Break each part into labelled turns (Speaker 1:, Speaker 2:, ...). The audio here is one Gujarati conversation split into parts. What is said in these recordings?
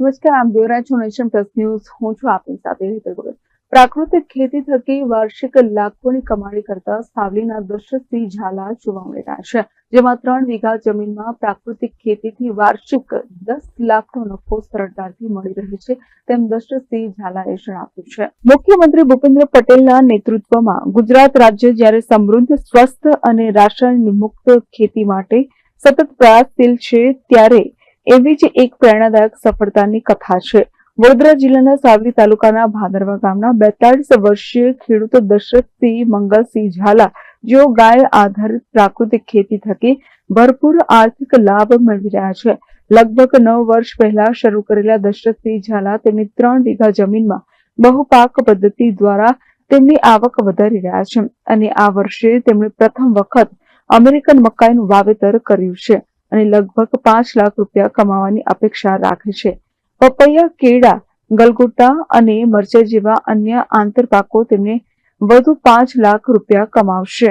Speaker 1: નમસ્કાર, આપ જોઈ રહ્યા છો નેશન પ્લસ ન્યૂઝ. હું છું આપની સાથે હેતલ ભગત. પ્રાકૃતિક ખેતી થકી વાર્ષિક લાખોની કમાણી કરતા સાવલીના દશરથસિંહ ઝાલા જોવા મળી રહ્યા છે, જેમાં 3 વીઘા જમીનમાં પ્રાકૃતિક ખેતીથી વાર્ષિક 10 લાખનો નફો સરળતાથી મળી રહે છે, તેમ દશરથસિંહ ઝાલાએ જણાવ્યું છે. મુખ્યમંત્રી ભૂપેન્દ્ર પટેલના નેતૃત્વમાં ગુજરાત રાજ્ય જ્યારે સમૃદ્ધ, સ્વસ્થ અને રાસાયણિક મુક્ત ખેતી માટે સતત પ્રયાસશીલ છે, ત્યારે એવી જ એક પ્રેરણાદાયક સફળતાની કથા છે. વડોદરા જિલ્લાના સાવલી તાલુકાના ભાદરવા ગામના 42 વર્ષીય ખેડૂત દશરથસિંહ મંગલસિંહ ઝાલા, જેઓ ગાય આધારિત પ્રાકૃતિક ખેતી થકી ભરપૂર આર્થિક લાભ મેળવી રહ્યા છે. લગભગ 9 વર્ષ પહેલા શરૂ કરેલા દશરથસિંહ ઝાલા તેમની 3 વીઘા જમીનમાં બહુપાક પદ્ધતિ દ્વારા તેમની આવક વધારી રહ્યા છે અને આ વર્ષે તેમણે પ્રથમ વખત અમેરિકન મકાઈનું વાવેતર કર્યું છે અને લગભગ 5 લાખ રૂપિયા કમાવાની અપેક્ષા રાખે છે. પપૈયા, કેળા, ગલગોટા અને મરચા જેવા અન્ય આંતરપાકો તેમને વધુ 5 લાખ રૂપિયા કમાવશે.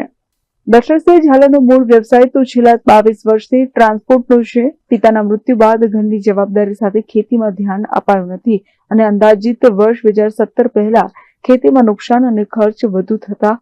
Speaker 1: દશરથસિંહ ઝાલાનો મૂળ વ્યવસાય તો છેલ્લા 22 વર્ષથી ટ્રાન્સપોર્ટનો છે. પિતાના મૃત્યુ બાદ ઘરની જવાબદારી સાથે ખેતીમાં ધ્યાન અપાયું નથી અને અંદાજિત વર્ષ 2017 પહેલા ખેતીમાં નુકસાન અને ખર્ચ વધુ થતા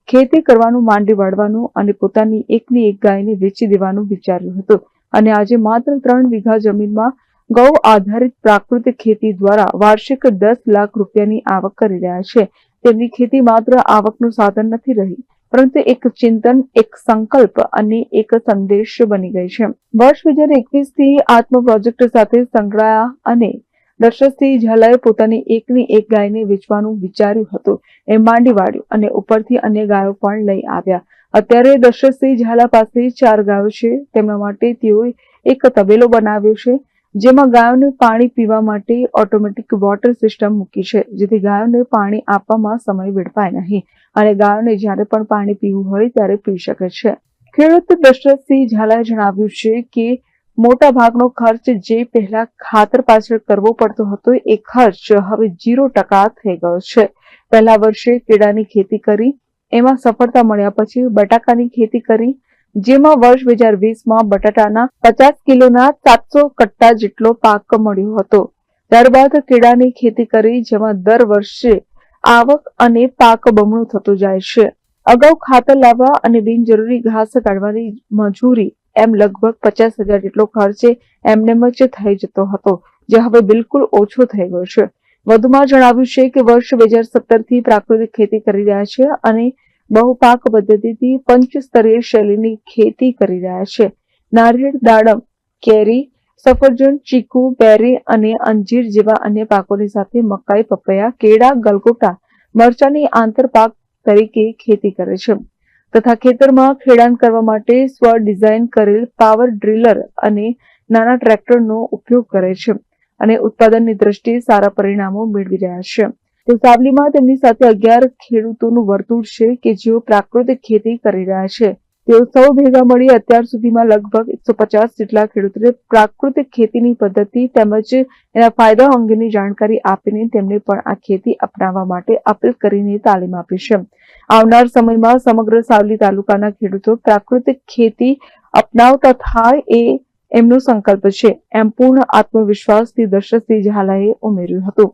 Speaker 1: ખેતી કરવાનું માંડી વાળવાનું અને પોતાની એકની એક ગાયને વેચી દેવાનું વિચાર્યું હતું અને આજે માત્ર 3 વીઘા જમીનમાં ગૌ આધારિત પ્રાકૃતિક ખેતી દ્વારા વાર્ષિક 10 લાખ રૂપિયાની આવક કરી રહ્યા છે. તેમની ખેતી માત્ર આવકનું સાધન નથી રહી, પરંતુ એક ચિંતન, એક સંકલ્પ અને એક સંદેશ બની ગઈ છે. વર્ષ 2021 થી આત્મ પ્રોજેક્ટ સાથે સંકળાયા અને દશરથસિંહ ઝાલાએ પોતાની એકની એક ગાયને વેચવાનું વિચાર્યું હતું એ માંડી વાળ્યું અને ઉપરથી અન્ય ગાયો પણ લઈ આવ્યા. અત્યારે દશરથસિંહ ઝાલા પાસે 4 ગાયો છે. તેમના માટે તેઓએ એક તબેલો બનાવ્યો છે, જેમાં ગાયોને પાણી પીવા માટે ઓટોમેટિક વોટર સિસ્ટમ મૂકી છે, જેથી ગાયોને પાણી આપવામાં સમય વેડફાય નહીં અને ગાયોને જ્યારે પણ પાણી પીવું હોય ત્યારે પી શકે છે. ખેડૂત દશરથસિંહ ઝાલાએ જણાવ્યું છે કે મોટા ભાગનો ખર્ચ જે પહેલા ખાતર પાછળ કરવો પડતો હતો એ ખર્ચ હવે 0% થઈ ગયો છે. પહેલા વર્ષે કેળાની ખેતી કરી, એમાં સફળતા મળ્યા પછી બટાકાની ખેતી કરી, જેમાં વર્ષ 2020માં બટાટાના 50 કિલોના 700 કટ્ટા જેટલો પાક મળ્યો હતો. ત્યારબાદ કેળાની ખેતી કરી, જેમાં દર વર્ષે આવક અને પાક બમણો થતો જાય છે. અગાઉ ખાતર લાવવા અને બિનજરૂરી ઘાસ કાઢવાની મજૂરી એમ લગભગ 50,000 જેટલો ખર્ચ એમનેમ જ થઈ જતો હતો, જે હવે બિલકુલ ઓછો થઈ ગયો છે. વધુમાં જણાવ્યું છે કે વર્ષ 2017 થી પ્રાકૃતિક ખેતી કરી રહ્યા છે અને બહુપાક પદ્ધતિથી પંચસ્તરીય શૈલીની ખેતી કરી રહ્યા છે. નારિયેળ, દાડમ, કેરી, સફરજન, ચીકુ, બેરી અને અંજીર જેવા અન્ય પાકોની સાથે મકાઈ, પપૈયા, કેળા, ગલગોટા, મરચાની આંતરપાક તરીકે ખેતી કરે છે તથા ખેતરમાં ખેડાણ કરવા માટે સ્વ ડિઝાઇન કરેલ પાવર ડ્રિલર અને નાના ટ્રેક્ટરનો ઉપયોગ કરે છે અને ઉત્પાદનની દ્રષ્ટિએ સારા પરિણામો મેળવી રહ્યા છે. તે સાવલીમાં તેમની સાથે 11 ખેડૂતોનું વર્તુળ છે કે જેઓ પ્રાકૃતિક ખેતી કરી રહ્યા છે. તેઓ સૌ ભેગા મળી અત્યાર સુધીમાં લગભગ 150 જેટલા ખેડૂતોને પ્રાકૃતિક ખેતીની પદ્ધતિ તેમજ એના ફાયદાઓ અંગેની જાણકારી આપીને તેમને પણ આ ખેતી અપનાવવા માટે અપીલ કરીને તાલીમ આપી છે. આવનાર સમયમાં સમગ્ર સાવલી તાલુકાના ખેડૂતો પ્રાકૃતિક ખેતી અપનાવતા થાય એ એમનો સંકલ્પ છે, એમ પૂર્ણ આત્મવિશ્વાસથી દશરથસિંહ ઝાલાએ ઉમેર્યું હતું.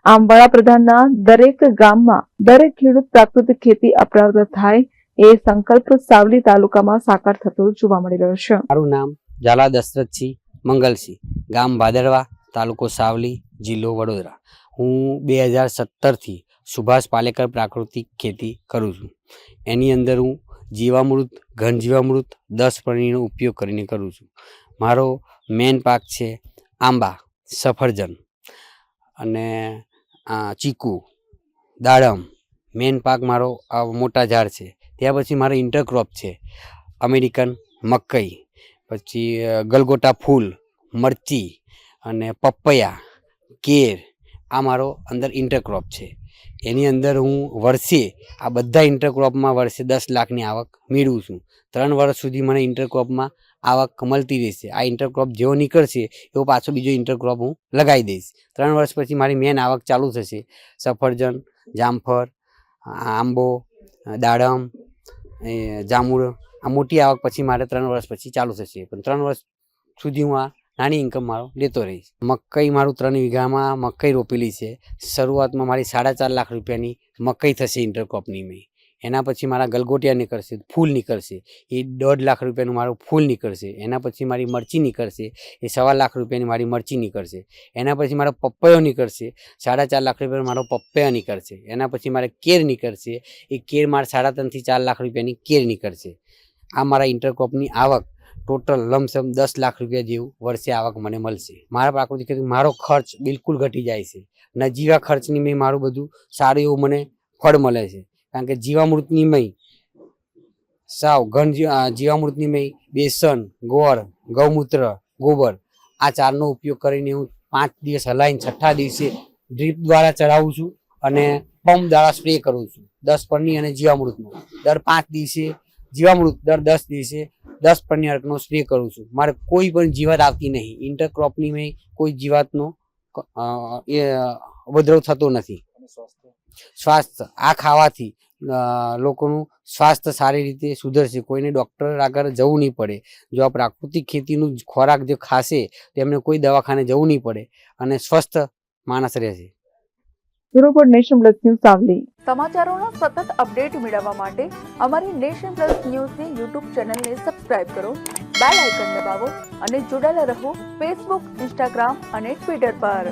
Speaker 1: આમ વડાપ્રધાનના દરેક ગામમાં દરેક ખેડૂત પ્રાકૃતિક ખેતી અપનાવતા થાય એ સંકલ્પ સાવલી તાલુકામાં સાકાર થતો જોવા મળી રહ્યો છે.
Speaker 2: મારું નામ ઝાલા દશરથસિંહ મંગલસિંહ, ગામ ભાદરવા, તાલુકો સાવલી, જિલ્લો વડોદરા. હું 2017 થી સુભાષ પાલેકર પ્રાકૃતિક ખેતી કરું છું. એની અંદર હું જીવામૃત, ઘન જીવામૃત 10 પ્રણીનો ઉપયોગ કરીને કરું છું. મારો મેન પાક છે આંબા, સફરજન અને ચીકુ, દાડમ. મેન પાક મારો આ મોટા ઝાડ છે. ત્યાર પછી મારે ઇન્ટરક્રોપ છે અમેરિકન મકાઈ, પછી ગલગોટા ફૂલ, મરચી અને પપૈયા, કેર. આ મારો અંદર ઇન્ટરક્રોપ છે. એની અંદર હું વર્ષે આ બધા ઇન્ટરક્રોપમાં વર્ષે 10 લાખની આવક મેળવું છું. 3 વર્ષ સુધી મને ઇન્ટરક્રોપમાં આવક મળતી રહેશે. આ ઇન્ટરક્રોપ જેવો નીકળશે એવો પાછો બીજો ઇન્ટરક્રોપ હું લગાવી દઈશ. 3 વર્ષ પછી મારી મેન આવક ચાલુ થશે. સફરજન, જામફળ, આંબો, દાડમ, જાંબુડો. આ મોટી આવક પછી મારે 3 વર્ષ પછી ચાલુ થશે. પણ 3 વર્ષ સુધી હું આ નાની ઇન્કમ મારો લેતો રહીશ. મકાઈ મારું 3 વીઘામાં મકાઈ રોપેલી છે. શરૂઆતમાં મારી 4.5 લાખ રૂપિયાની મકાઈ થશે ઇન્ટરક્રોપની મેં. એના પછી મારા ગલગોટિયા નીકળશે, ફૂલ નીકળશે, એ 1.5 લાખ રૂપિયાનું મારું ફૂલ નીકળશે. એના પછી મારી મરચી નીકળશે, એ 1.25 લાખ રૂપિયાની મારી મરચી નીકળશે. એના પછી મારો પપૈયો નીકળશે, 4.5 લાખ રૂપિયાનો મારો પપૈયા નીકળશે. એના પછી મારે કેર નીકળશે, એ કેર મારે 3.5 થી 4 લાખ રૂપિયાની કેર નીકળશે. આ મારા ઇન્ટરક્રોપની આવક ટોટલ લમસમ 10 લાખ રૂપિયા જેવું વર્ષે આવક મને મળશે. મારા પ્રાકૃતિક ખેતી મારો ખર્ચ બિલકુલ ઘટી જાય છે. નજીવા ખર્ચની મેં મારું બધું સારું એવું મને ફળ મળે છે. કારણ કે જીવામૃતની મય સાવ ઘન જીવામૃતની મય બેસન, ગોળ, ગૌમૂત્ર, ગોબર આ 4નો ઉપયોગ કરીને હું 5 દિવસ હલાવીને 6થા દિવસે ડ્રીપ દ્વારા ચડાવું છું અને પંપ દ્વારા સ્પ્રે કરું છું. 10 પરની અને જીવામૃતનો દર 5 દિવસે જીવામૃત, દર 10 દિવસે 10 પરની અર્કનો સ્પ્રે કરું છું. મારે કોઈ પણ જીવાત આવતી નહીં. ઇન્ટરક્રોપની મેં કોઈ જીવાતનો ઉપદ્રવ થતો નથી. સ્વાસ્થ્ય આ ખાવાથી લોકોનું સ્વાસ્થ્ય સારી રીતે સુધરશે. કોઈને ડૉક્ટર આગળ જવું નહીં પડે. જો આ પ્રાકૃતિક ખેતીનું ખોરાક જે ખાશે તેમને કોઈ દવાખાને જવું નહીં પડે અને સ્વસ્થ માણસ રહેશે.
Speaker 1: Bureau Nation Plus News Savli. સમાચારોના સતત અપડેટ મેળવવા માટે અમારી નેશન પ્લસ ન્યૂઝની યુટ્યુબ ચેનલને સબસ્ક્રાઇબ કરો, બેલ આઇકન દબાવો અને જોડાયેલા રહો ફેસબુક, ઇન્સ્ટાગ્રામ અને ટ્વિટર પર.